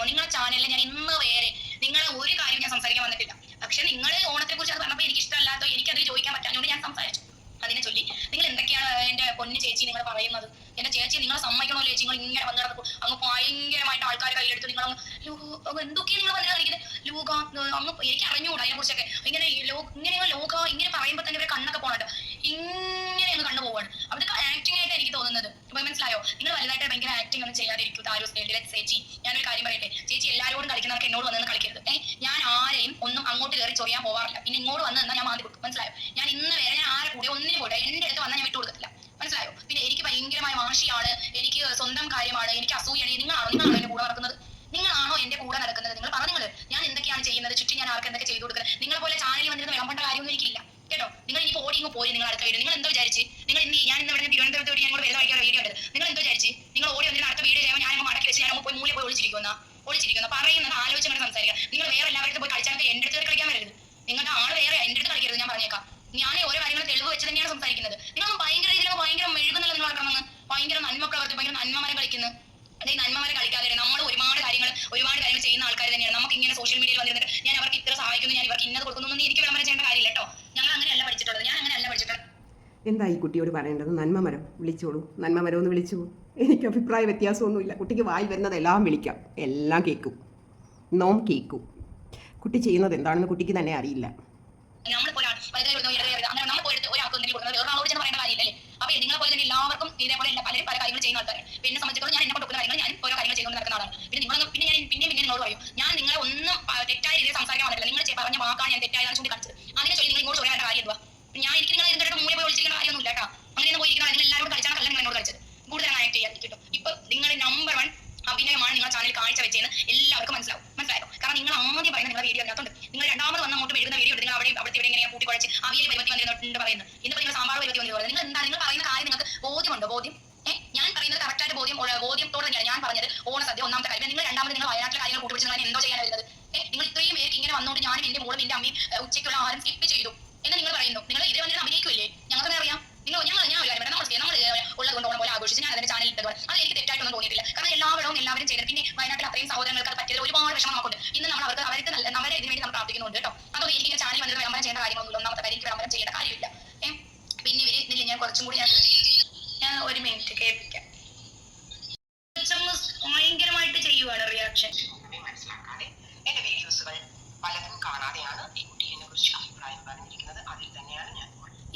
നിങ്ങളുടെ ചാനലിൽ ഞാൻ ഇന്ന് വേറെ നിങ്ങളെ ഒരു കാര്യം ഞാൻ സംസാരിക്കാൻ വന്നിട്ടില്ല. പക്ഷെ നിങ്ങൾ ഓണത്തെ കുറിച്ച് അത് പറഞ്ഞപ്പോൾ എനിക്ക് ഇഷ്ടമല്ലാത്തോ എനിക്കതിൽ ചോദിക്കാൻ പറ്റാഞ്ഞോണ്ട് ഞാൻ സംസാരിച്ചു. അതിനെ ചൊല്ലി നിങ്ങൾ എന്തൊക്കെയാണ് എന്റെ പൊന്നു ചേച്ചി നിങ്ങൾ പറയുന്നത്? എന്റെ ചേച്ചി നിങ്ങളെ സമ്മതിക്കണോ ചേച്ചി? നിങ്ങൾ ഇങ്ങനെ വന്നു കിടന്നപ്പോൾ അങ്ങ് ഭയങ്കരമായിട്ട് ആൾക്കാർ കയ്യിലെടുത്ത് നിങ്ങൾ എന്തൊക്കെയാണ് നിങ്ങൾ വന്നു കാണിക്കുന്നത്? ലോക അങ്ങ് എനിക്ക് അറിഞ്ഞുകൂടാ അതിനെ കുറിച്ചൊക്കെ. ഇങ്ങനെ ലോക ഇങ്ങനെ പറയുമ്പോൾ തന്നെ ഇവരെ കണ്ണൊക്കെ പോകണട്ടോ, ഇങ്ങനെ അങ്ങ് കണ്ണു പോവാണ്. അതൊക്കെ ആക്ടിംഗ് ആയിട്ട് എനിക്ക് തോന്നുന്നത്. ഇപ്പൊ മനസ്സിലായോ? നിങ്ങൾ വലുതായിട്ട് ഭയങ്കര ആക്ടിംഗ് ഒന്നും ചെയ്യാതിരിക്കും. താരോസ് സ്റ്റേഡിലെ ചേച്ചി, ഞാനൊരു കാര്യം പറയട്ടെ, ചേച്ചി എല്ലാവരോടും കളിക്കുന്നവർക്ക് എന്നോട് വന്ന് കളിക്കരുത്. ഞാൻ ആരെയും ഒന്നും അങ്ങോട്ട് കയറി ചൊറിയാൻ പോവാറില്ല. പിന്നെ ഇങ്ങോട്ട് വന്ന് നിന്നാൽ ഞാൻ മാതി കൊടുക്കും. മനസ്സിലായോ? ഞാൻ ഇന്ന് വരെ ഞാൻ ആരെ കൂടെ ഒന്നിനും പോട്ടെ എന്റെ അടുത്ത് വന്നാൽ ഞാൻ വിട്ടു കൊടുക്കത്തില്ല. മനസ്സിലായോ? പിന്നെ എനിക്ക് ഭയങ്കരമായ വാശിയാണ്, എനിക്ക് സ്വന്തം കാര്യമാണ്, എനിക്ക് അസൂയാണ്. നിങ്ങളാണോ എന്റെ കൂടെ നടക്കുന്നത്? നിങ്ങളാണോ എന്റെ കൂടെ നടക്കുന്നത്? നിങ്ങൾ പറഞ്ഞു ഞാൻ എന്തൊക്കെയാണ് ചെയ്യുന്നത്, ചുറ്റും ഞാൻ ആർക്ക് എന്തൊക്കെ ചെയ്തു കൊടുക്കുന്നത്. നിങ്ങളെ പോലെ ചാനലിൽ വന്നിരുന്ന് വിളമ്പേണ്ട കാര്യമൊന്നും എനിക്കില്ല കേട്ടോ. നിങ്ങൾ ഇനി ഓടിങ്ങ് പോയി നിങ്ങൾ അടുത്ത വീഡിയോ. നിങ്ങൾ എന്തോ വിചാരിച്ച് നിങ്ങൾ ഞാൻ ഇന്ന് ഇവിടെ തിരുവനന്തപുരത്തോട് ഞാൻ വരുന്ന വഴിക്കാൻ വീഡിയോ ഉണ്ട്. നിങ്ങൾ എന്തോ വിചാരിച്ച് നിങ്ങൾ ഓടി വന്നിട്ട് അടുത്ത വീഡിയോ ചെയ്യുമ്പോൾ ഞാൻ മടക്കി വെച്ച് ഞാൻ പോയി മൂല പോയി ഒളിച്ചിരിക്കുന്ന പറയുന്നത് ആലോചിച്ച് സംസാരിക്കുക. നിങ്ങൾ വേറെ എല്ലാവരും പോയി കളിച്ചാൽ എന്റെ അടുത്ത് കളിക്കാൻ വരരുത്. നിങ്ങളുടെ ആൾ വേറെ എന്റെ അടുത്ത് കളിക്കരുത്. ഞാൻ പറഞ്ഞേക്കാം. ഞാൻ ഓരോ കാര്യങ്ങൾ തെളിവ് വെച്ച് തന്നെയാണ് സംസാരിക്കുന്നത്. നിങ്ങൾ ഭയങ്കര രീതിയിൽ ഭയങ്കര മെഴുകുന്നല്ല നിങ്ങൾ നടക്കണമെന്ന്. ഭയങ്കര നന്മ പ്രവർത്തി, ഭയങ്കര നന്മമാരെ കളിക്കുന്നത്. അതായത് നന്മമാരെ കളിക്കാതെ നമ്മൾ ഒരുപാട് കാര്യങ്ങൾ ചെയ്യുന്ന ആൾക്കാർ തന്നെയാണ്. നമുക്ക് ഇങ്ങനെ സോഷ്യൽ മീഡിയയിൽ വന്നിരുന്നിട്ട് ഞാൻ അവർക്ക് ഇത്ര സഹായിക്കുന്നു, ഞാൻ ഇവർക്ക് ഇന്നത് കൊടുക്കുന്നു എന്ന് എനിക്ക് വിളംബരം ചെയ്യേണ്ട കാര്യമില്ല കേട്ടോ. ഞങ്ങൾ അങ്ങനെയല്ല പഠിച്ചിട്ടുള്ളത്. ഞാൻ അങ്ങനെയല്ല പഠിച്ചിട്ടുള്ളത്. എന്താ ഈ കുട്ടിയോട് പറയേണ്ടത്? നന്മമരം വിളിച്ചോളൂ, നന്മമരം ഒന്ന് വിളിച്ചു. എനിക്ക് അഭിപ്രായ വ്യത്യാസമൊന്നുമില്ല. കുട്ടിക്ക് വായി വരുന്നത് എല്ലാം വിളിക്കാം, എല്ലാം കേൾക്കും, നോം കേൾക്കും. കുട്ടി ചെയ്യുന്നത് എന്താണെന്ന് കുട്ടിക്ക് തന്നെ അറിയില്ല. അപ്പൊ നിങ്ങളെ പോലെ തന്നെ എല്ലാവർക്കും ഇതേപോലെ പലരും പല കാര്യങ്ങൾ ചെയ്യുന്ന ആൾക്കാർ. പിന്നെ സംബന്ധിച്ചിടത്തോളം ഞാൻ എന്നെ കൊടുക്കുന്ന കാര്യങ്ങൾ ഞാൻ ഓരോ കാര്യങ്ങൾ ചെയ്തുകൊണ്ട് നടക്കുന്ന ആളാണ്. പിന്നെ ഞാൻ നിങ്ങളോട് പറയും, ഞാൻ നിങ്ങളെ ഒന്നും തെറ്റായ രീതിയിൽ സംസാരിക്കാൻ വന്നില്ല. നിങ്ങൾ പറഞ്ഞ വാക്കാണ് ഞാൻ തെറ്റായാണ് ചൂണ്ടിക്കാണിച്ചത്. അതിനെ ചൊല്ലി നിങ്ങൾ ഇങ്ങോട്ട് പറയാൻ കാര്യം എന്തുവാ? ഞാൻ എനിക്ക് നിങ്ങൾ എന്തൊരു മൂല പോയി വിളിച്ചിരിക്കുന്ന കാര്യമൊന്നുമില്ല കേട്ടോ. അങ്ങനെയൊന്നും പോയിരിക്കുന്ന നിങ്ങൾ എല്ലാവരും കളിച്ചാൽ നിങ്ങൾ എന്നോട് കളിച്ചത് കൂടുതൽ ആക്ട് ചെയ്യാൻ കിട്ടും. ഇപ്പൊ നിങ്ങൾ നമ്പർ 1 അഭിനയമാണ് നിങ്ങളുടെ ചാനൽ കാഴ്ച വെച്ചതെന്ന് എല്ലാവർക്കും മനസ്സിലായോ? കാരണം നിങ്ങൾ ആദ്യം പറയുന്ന നിങ്ങളുടെ വീഡിയോ അതിനകത്തുണ്ട്. നിങ്ങൾ രണ്ടാമത് വന്ന് അങ്ങോട്ട് വരുന്ന വീഡിയോ നിങ്ങൾ അവിടുത്തെ ഇവിടെ ഇങ്ങനെ കൂട്ടിക്കുഴച്ച് അവിയൽ പരിപത്തി വന്നിരുന്നുണ്ട് പറയുന്നത്. ഇന്നിപ്പോൾ നിങ്ങൾ സാമ്പാർ പരിപത്തി വന്നിരുന്നത്. നിങ്ങൾ എന്താണ് നിങ്ങൾ പറയുന്ന കാര്യം നിങ്ങൾക്ക് ബോധ്യമുണ്ടോ? ഞാൻ പറയുന്നത് കറക്റ്റായിട്ട് ബോധ്യത്തോടെ തന്നെയാണ് ഞാൻ പറഞ്ഞത്. ഓണസദ്യ ഒന്നാമത്തെ കാര്യം. നിങ്ങൾ രണ്ടാമത് നിങ്ങൾ വയനാട്ടിലെ കാര്യങ്ങൾ കൂട്ടിപ്പിടിച്ച് നിങ്ങൾ എന്തോ ചെയ്യാൻ വരുന്നത്? നിങ്ങൾ ഇത്രയും പേർക്ക് ഇങ്ങനെ വന്നുകൊണ്ട് ഞാനും എന്റെ മോളും എന്റെ അമ്മയും ഉച്ചയ്ക്കുള്ള ആഹാരം സ്കിപ്പ് ചെയ്തു എന്ന് നിങ്ങൾ പറയുന്നു. നിങ്ങൾ ഇതേ വന്നിട്ട് അഭിനയിക്കില്ലേ? ഞങ്ങൾക്ക് അറിയാം. ഞാൻ ഒരു കാര്യം നമ്മൾ ഉള്ളത് കൊണ്ട് ഓണം പോലെ ആഘോഷിച്ച് ഞാൻ അതിന്റെ ചാനലിൽ ഇട്ടത് അത് എനിക്ക് തെറ്റായിട്ടൊന്നും തോന്നിയിട്ടില്ല. കാരണം എല്ലാവരും ചെയ്തത്. പിന്നെ വയനാട്ടിൽ അത്രയും സഹോദരങ്ങൾക്ക് അത് പറ്റിയത് ഒരുപാട് വിഷമം നമുക്കുണ്ട്. ഇന്ന് നമ്മൾ അവർക്ക് അവരെ ഇതിന് വേണ്ടി നമ്മൾ പ്രാർത്ഥിക്കുന്നുണ്ട് കേട്ടോ. അതൊന്നും എനിക്ക് ചാനൽ വന്നിട്ട് വിളംബരം ചെയ്യേണ്ട കാര്യങ്ങളൊന്നുമില്ല. ഒന്നാമത്തെ കാര്യം എനിക്ക് വിളംബരം ചെയ്യേണ്ട കാര്യമില്ല. പിന്നെ ഇവര് ഞാൻ കുറച്ചും കൂടി ഞാൻ ഒരു മിനിറ്റ് കേൾപ്പിക്കാം. ഭയങ്കരമായിട്ട് ചെയ്യുവാണ് റിയാക്ഷൻ. മനസ്സിലാക്കാതെ എന്റെ വീഡിയോസുകൾ പലതും കാണാതെയാണ് ഈ കുട്ടി എന്നെ കുറിച്ച് അഭിപ്രായം പറഞ്ഞിരിക്കുന്നത്. അതിൽ തന്നെയാണ് ഞാൻ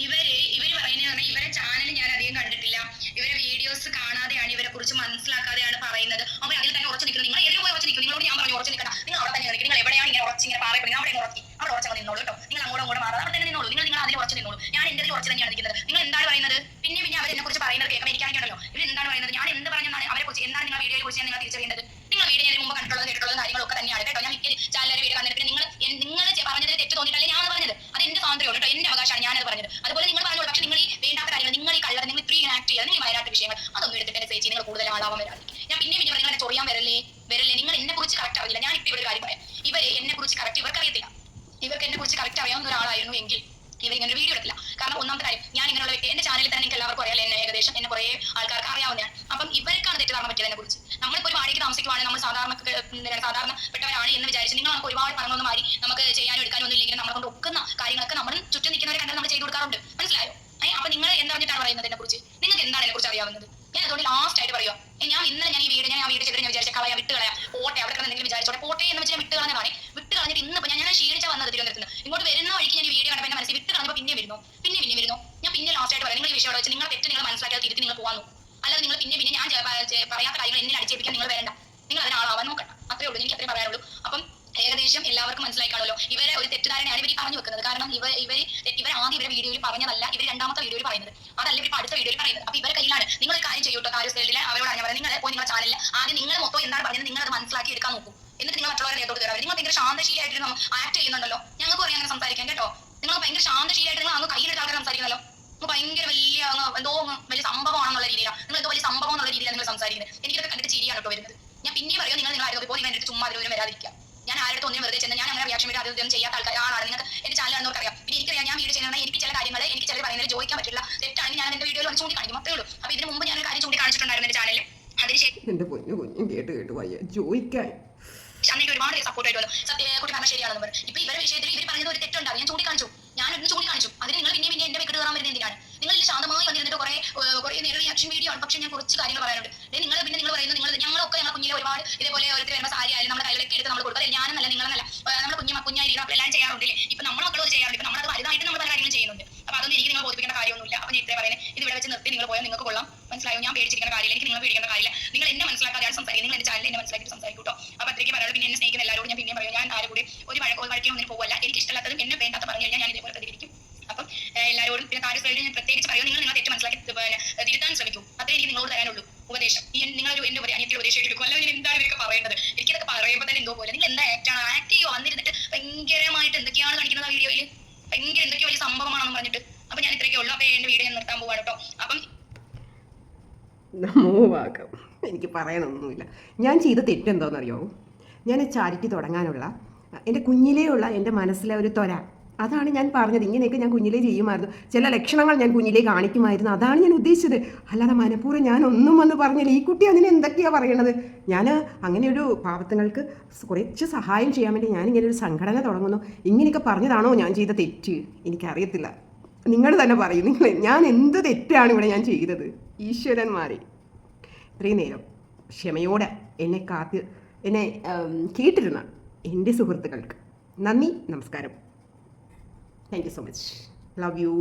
ഇവര് പറയുന്നത് ഇവരെ ചാനൽ ഞാൻ അധികം കണ്ടിട്ടില്ല. ഇവരെ വീഡിയോസ് കാണാതെയാണ്, ഇവരെ കുറിച്ച് മനസ്സിലാക്കാതെയാണ് പറയുന്നത്. അവർ അതിൽ തന്നെ ഉറച്ചു നിൽക്കുന്നത്. നിങ്ങൾ എവിടെ പോയി ഉറച്ചു നിൽക്കും? നിങ്ങളോട് ഞാൻ പറഞ്ഞു ഉറച്ചു നിൽക്കണം. നിങ്ങൾ അവിടെ തന്നെ നിൽക്കും. നിങ്ങൾ എവിടെയാണ് ഇങ്ങനെ ഉറച്ചിങ്ങനെ പാറപ്പെടുന്നത് അവിടെ ഉറച്ചു നിന്നോളൂ കേട്ടോ. നിങ്ങൾ അങ്ങോട്ട് മാറാതെ അവിടെ തന്നെ നിന്നോളൂ. നിങ്ങൾ അതിൽ ഉറച്ചു നിന്നോളൂ. ഞാൻ എന്റെ ഉറച്ചു തന്നെയാണ് നിൽക്കുന്നത്. നിങ്ങൾ എന്താണ് പറയുന്നത്? പിന്നെ അവർ എന്നെ കുറിച്ച് പറയുന്നത് കേൾക്കാൻ എനിക്കാണെങ്കിലോ ഇവർ എന്താണ് പറയുന്നത്? ഞാൻ എന്ത് പറഞ്ഞാണ് അവരെ കുറിച്ച് എന്താണ് നിങ്ങൾ വീഡിയോയെ കുറിച്ച് നിങ്ങൾ തിരിച്ചറിയേണ്ടത്? നിങ്ങൾ വീഡിയോ ഞാൻ മുമ്പ് കണ്ടിട്ടുള്ളത് കേട്ടിട്ടുള്ളത് കാര്യങ്ങളൊക്കെ തന്നെയാണ് കേട്ടോ. ഞാൻ മിക്ക ചാനലിലെ വീഡിയോ കണ്ടിട്ട് നിങ്ങൾ പറഞ്ഞത് തെറ്റ് തോന്നിയിട്ടല്ലേ ഞാൻ പറഞ്ഞത്. അത് എന്റെ സ്വാതന്ത്ര്യമാണ് കേട്ടോ, എന്റെ അവകാശമാണ് ഞാനത് പറഞ്ഞത്. അതുപോലെ നിങ്ങൾ പറഞ്ഞോളൂ. പക്ഷേ നിങ്ങൾ ഈ വേണ്ടാത്ത കാര്യങ്ങൾ, നിങ്ങൾ ഈ കള്ളർ, നിങ്ങൾ ഇത്രയും ആക്ട് ചെയ്യാതെ നിങ്ങൾ വയനാട്ട് വിഷയങ്ങൾ അതൊന്നും എടുത്തിട്ട് എന്റെ ചേച്ചി നിങ്ങൾ കൂടുതൽ ആളാവാൻ വരാതിരിക്കും. ഞാൻ പിന്നെ നിങ്ങളെ ചൊറിയാൻ വരല്ലേ. നിങ്ങൾ എന്നെ കുറിച്ച് കറക്റ്റ് അറിയില്ല. ഞാൻ ഇപ്പൊ ഇവിടെ ഒരു കാര്യം പറയാം. ഇവരെ എന്നെ കുറിച്ച് കറക്റ്റ് ഇവർക്ക് അറിയത്തില്ല. ഇവർക്ക് എന്നെ കുറിച്ച് കറക്റ്റ് അറിയാവുന്ന ഒരാളായിരുന്നു എങ്കിൽ ഇവർ ഇങ്ങനെ വീഡിയോ എടുത്തില്ല. കാരണം ഒന്നാമത്തെ കാര്യം, ഞാൻ ഇങ്ങനെയുള്ള വ്യക്തി എന്റെ ചാനലിൽ തന്നെ നിങ്ങൾക്ക് എല്ലാവർക്കും അറിയാം. എന്നെ ഏകദേശം എന്നെ കുറെ ആൾക്കാർക്ക് അറിയാവുന്നതാണ്. അപ്പം ഇവർക്കാണ് തെറ്റിദ്ധാരണ പറ്റിയത് എന്നെ കുറിച്ച്. നമ്മളിപ്പോൾ ഒരു വാടകയ്ക്ക് താമസിക്കുവാണ്, നമ്മൾ സാധാരണപ്പെട്ടവരാണ് എന്ന് വിചാരിച്ച് നിങ്ങൾ നമുക്ക് ഒരുപാട് പണമൊന്നും മാറി നമുക്ക് ചെയ്യാനും എടുക്കാനും ഒന്നും ഇല്ലെങ്കിൽ നമ്മളെ കൊണ്ട് ഒക്കുന്ന കാര്യങ്ങളൊക്കെ നമ്മൾ ചുറ്റും നിൽക്കുന്നവരെ കണ്ടാൽ നമ്മൾ ചെയ്തു കൊടുക്കാറുണ്ട്. മനസ്സിലായോ? അപ്പൊ നിങ്ങൾ എന്തറിഞ്ഞിട്ടാണ് പറയുന്നത് എന്നെ കുറിച്ച്? നിങ്ങൾക്ക് എന്താണ് എന്നെ കുറിച്ച് അറിയാവുന്നത്? ഞാൻ അതുകൊണ്ട് ലാസ്റ്റ് ആയിട്ട് പറയുക, ഞാൻ ഇന്നലെ ഞാൻ ഈ വീഡിയോ ചെയ്തിട്ട് ഞാൻ വിചാരിച്ച കളയാ വിട്ട് കളയാ പോട്ടെ, അവിടെ എന്തെങ്കിലും വിചാരിച്ചോട്ടെ പോട്ടെ എന്ന് വെച്ചാൽ വിട്ട് കളഞ്ഞതാണ്. വിട്ട് കളഞ്ഞിട്ട് ഇന്നിപ്പോൾ ഞാൻ ക്ഷീണിച്ച വന്നത് തിരുവനന്തപുരത്ത് ഇങ്ങോട്ട് വരുന്ന വഴിക്ക് ഞാൻ ഈ വീഡിയോ കണ്ടപ്പോൾ എന്റെ മനസ്സിൽ വിട്ട് കളഞ്ഞപ്പോൾ പിന്നെ വരുന്നു. ഞാൻ പിന്നെ ലാസ്റ്റ് ആയിട്ട് പറയാം, നിങ്ങൾ ഈ വിഷയം വെച്ച് നിങ്ങൾ തെറ്റ് നിങ്ങൾ മനസ്സിലാക്കിയാൽ തിരുത്തി നിങ്ങൾ പോകാൻ നോക്കും. അല്ലാതെ നിങ്ങൾ പിന്നെ ഞാൻ പറയാത്ത കാര്യങ്ങൾ എന്നെ അടിച്ചേൽപ്പിക്കാൻ നിങ്ങൾ വരണ്ട. നിങ്ങൾ അതിനാളാവാൻ നോക്കണ്ട. അത്രേ ഉള്ളൂ, എനിക്ക് അത്രേ പറയാനുള്ളൂ. അപ്പം ഏകദേശം എല്ലാവർക്കും മനസ്സിലാക്കാണല്ലോ ഇവരെ ഒരു തെറ്റുകാരനാണ് ഇവർ പറഞ്ഞു വെക്കുന്നത്. കാരണം ഇവർ ആദ്യം ഇവരെ വീഡിയോയിൽ പറഞ്ഞതല്ല, ഇവർ രണ്ടാമത്തെ വീഡിയോയിൽ പറയുന്നത് അതല്ല, ഇവർ അടുത്ത വീഡിയോയിൽ പറയുന്നത്. അപ്പൊ ഇവരുടെ കയ്യിലാണ്. നിങ്ങൾ ഒരു കാര്യം ചെയ്യൂട്ടോ, താരോസ് വേൾഡിലെ അവരോടാണ് ഞാൻ പറയുന്നത്. നിങ്ങൾ പോയി നിങ്ങളുടെ ചാനലിൽ ആദ്യം നിങ്ങൾ മൊത്തം എന്താണ് പറഞ്ഞത് നിങ്ങൾ അത് മനസ്സിലാക്കി എടുക്കാൻ നോക്കും. എന്നിട്ട് നിങ്ങൾ മറ്റുള്ളവരെ നേരത്തോട്ട് കയറാം. നിങ്ങൾ ഭയങ്കര ശാന്തശീലമായിട്ട് ആക്ട് ചെയ്യുന്നുണ്ടല്ലോ. ഞങ്ങൾക്ക് അറിയാം അങ്ങനെ സംസാരിക്കാൻ കേട്ടോ. നിങ്ങൾ ഭയങ്കര ശാന്തശീലമായിട്ട് നിങ്ങൾ അങ്ങ് കയ്യിലെടുത്ത ആൾക്കാർ സംസാരിക്കുന്നല്ലോ. ഭയങ്കര വലിയ സംഭവമാണെന്നുള്ള രീതിയിലാണ് നിങ്ങൾ എന്തോ വലിയ സംഭവം എന്നുള്ള രീതിയിലാണ് നിങ്ങൾ സംസാരിക്കുന്നത്. എനിക്കിതൊക്കെ കണ്ടിട്ട് ചിരിയാണ് കേട്ടോ വരുന്നത്. ഞാൻ പിന്നെ പറയും, നിങ്ങൾ ആരും പോയി നിങ്ങൾ ചുമ്മാ അതിലൊരു വരാതിരിക്കുക. ഞാൻ ആരുടെ ഒന്നും വെറുതെ ചെന്ന് ഞാൻ അങ്ങനെ റിയാക്ഷൻ വേണ്ടി അതൊന്നും ചെയ്യാത്ത ആളാണ്. നിങ്ങൾക്ക് എന്റെ ചാനലാണെന്നവർക്ക് അറിയാം. പിന്നെ എനിക്കറിയാം ഞാൻ വീഡിയോ ചെയ്യുന്നത് എനിക്ക് ചില കാര്യങ്ങൾ എനിക്ക് ചില പറയുന്നത് ചോദിക്കാൻ പറ്റില്ല, തെറ്റാണെങ്കിൽ ഞാൻ എന്റെ വീഡിയോയിൽ ചൂണ്ടിക്കാണിക്കും. അത്രേ ഉള്ളൂ. അപ്പൊ ഇതിന് മുമ്പ് ഞാൻ ഒരു കാര്യം ചൂണ്ടിക്കാണിച്ചിട്ടുണ്ടായിരുന്നു എന്റെ ചാനലിൽ. അതിനുശേഷം എന്റെ കുഞ്ഞും കേട്ട് വയ്യ ചോദിക്കാൻ അന്നെനിക്ക് ഒരുപാട് സപ്പോർട്ടായിട്ട് വന്നു. കുട്ടി പറഞ്ഞാൽ ശരിയാണെന്ന് പറഞ്ഞു. ഇപ്പൊ ഇവരുടെ വിഷയത്തിൽ ഇവർ പറഞ്ഞത് ഒരു തെറ്റുണ്ടാവും. ഞാൻ ചൂണ്ടിക്കാണിച്ചു. ഞാനൊന്ന് ചൂണ്ടിക്കാണിച്ചു. അതിന് നിങ്ങൾ പിന്നെ എന്റെ വെക്കിട്ട് കയറാൻ വരുന്നത് എന്തിനാണ്? നിങ്ങൾ ശാന്തമായി വന്നിരുന്നിട്ട് കുറെ നേരം റിയാക്ഷൻ വീഡിയോ ആണ്. പക്ഷേ ഞാൻ കുറച്ച് കാര്യങ്ങൾ പറയാനുണ്ട്. നിങ്ങൾ പറയുന്നത് ഞങ്ങളൊക്കെ ഞങ്ങളുടെ കുഞ്ഞിലെ ഒരുപാട് ഇതേപോലെ ഓരോരുത്തർ വരുമ്പോൾ സാരി ആയാലും നമ്മുടെ കയ്യിലൊക്കെ എടുത്ത് നമ്മൾ കൊടുക്കുക. ഞാനെന്നല്ല നിങ്ങളെന്നല്ല, നമ്മൾ കുഞ്ഞായിരിക്കും അപ്പോൾ എല്ലാം ചെയ്യാറുണ്ടല്ലേ. ഇപ്പൊ നമ്മുടെ മക്കളോട് ചെയ്യാറുണ്ട്. ഇപ്പൊ നമ്മളത് വലുതായിട്ട് നമ്മൾ പല കാര്യങ്ങളും ചെയ്യുന്നുണ്ട്. അപ്പൊ അതൊന്നും എനിക്ക് നിങ്ങൾ ബോധിപ്പിക്കേണ്ട കാര്യമൊന്നുമില്ല. അപ്പൊ ഞാൻ ഇത്രേ പറയുന്നത്. ഇത് ഇവിടെ വെച്ച് നിർത്തി നിങ്ങൾ പോയാൽ നിങ്ങൾക്ക് കൊള്ളാം. മനസ്സിലായോ? ഞാൻ പേടിച്ചിരിക്കുന്ന കാര്യമില്ല. എനിക്ക് നിങ്ങൾ പേടിക്കേണ്ട കാര്യമില്ല. നിങ്ങൾ എന്നെ മനസ്സിലാക്കാതെയാണ് സംസാരിക്കുന്നത്. നിങ്ങൾ എന്റെ ചാനലിൽ എന്നെ മനസ്സിലാക്കിയിട്ട് സംസാരിക്കും കേട്ടോ. അപ്പൊ അത്രയ്ക്ക് പറയുള്ളൂ. പിന്നെ എന്നെ സ്നേഹിക്കുന്ന എല്ലാവരോടും ഞാൻ പിന്നെ പറയും, ഞാൻ ആരും കൂടി ഒരു വഴക്കൊന്നും പോകല്ല. എനിക്ക് ഇഷ്ടമല്ലാത്തതും എന്നെ വേണ്ടാത്ത പറഞ്ഞു കഴിഞ്ഞാൽ ഞാൻ ഇതേപോലെ പ്രതികരിക്കും. അപ്പം എല്ലാവരോടും പിന്നെ കാര്യസ്ഥലം ഞാൻ പ്രത്യേകിച്ച് പറയും, നിങ്ങൾ തെറ്റ് മനസ്സിലാക്കി തിരുത്താൻ ശ്രമിക്കൂ. അത്രേ എനിക്ക് നിങ്ങളോട് തരാനുള്ളൂ ഉപദേശം. നിങ്ങളൊരു എന്റെ അനിയത്തിയുടെ ഉപദേശം എടുക്കും. അല്ലെങ്കിൽ എന്താണ് ഇതൊക്കെ പറയുന്നത്? എനിക്കിതൊക്കെ പറയുമ്പോൾ തന്നെ എന്തോ പോലെ. നിങ്ങൾ എന്താ ആക്ട് ചെയ്യുമോ? വന്നിരുന്നിട്ട് ഭയങ്കരമായിട്ട് എന്തൊക്കെയാണ് കാണിക്കുന്നത് ആ വീഡിയോയിൽ, ഭയങ്കര എന്തൊക്കെയോ വലിയ സംഭവമാണെന്ന് പറഞ്ഞിട്ട്. അപ്പൊ ഞാൻ ഇത്രയൊക്കെ ഉള്ളൂ. അപ്പൊ എന്റെ വീഡിയോ ഞാൻ നിർത്താൻ പോവാണ് കേട്ടോ. അപ്പം നമോവാകം. എനിക്ക് പറയാനൊന്നുമില്ല. ഞാൻ ചെയ്ത തെറ്റെന്തോന്നറിയോ? ഞാൻ ചാരിറ്റി തുടങ്ങാനുള്ള എൻ്റെ കുഞ്ഞിലേയുള്ള എൻ്റെ മനസ്സിലെ ഒരു ത്വര, അതാണ് ഞാൻ പറഞ്ഞത്. ഇങ്ങനെയൊക്കെ ഞാൻ കുഞ്ഞിലേ ചെയ്യുമായിരുന്നു. ചില ലക്ഷണങ്ങൾ ഞാൻ കുഞ്ഞിലേ കാണിക്കുമായിരുന്നു. അതാണ് ഞാൻ ഉദ്ദേശിച്ചത്. അല്ലാതെ മനഃപൂർവ്വം ഞാൻ ഒന്നും വന്ന് പറഞ്ഞില്ല. ഈ കുട്ടി അതിന് എന്തൊക്കെയാണ് പറയണത്? ഞാൻ അങ്ങനെ ഒരു പാവത്തുങ്ങൾക്ക് കുറച്ച് സഹായം ചെയ്യാൻ വേണ്ടി ഞാനിങ്ങനെ ഒരു സംഘടന തുടങ്ങുന്നു. ഇങ്ങനെയൊക്കെ പറഞ്ഞതാണോ ഞാൻ ചെയ്ത തെറ്റ്? എനിക്കറിയത്തില്ല. നിങ്ങൾ തന്നെ പറയും, ഞാൻ എന്ത് തെറ്റാണ് ഇവിടെ ഞാൻ ചെയ്തത്? ഈശ്വരന്മാരെ, ഇത്രയും നേരം ക്ഷമയോടെ എന്നെ കേട്ടിരുന്ന എൻ്റെ സുഹൃത്തുക്കൾക്ക് നന്ദി, നമസ്കാരം. Thank you so much. Love you.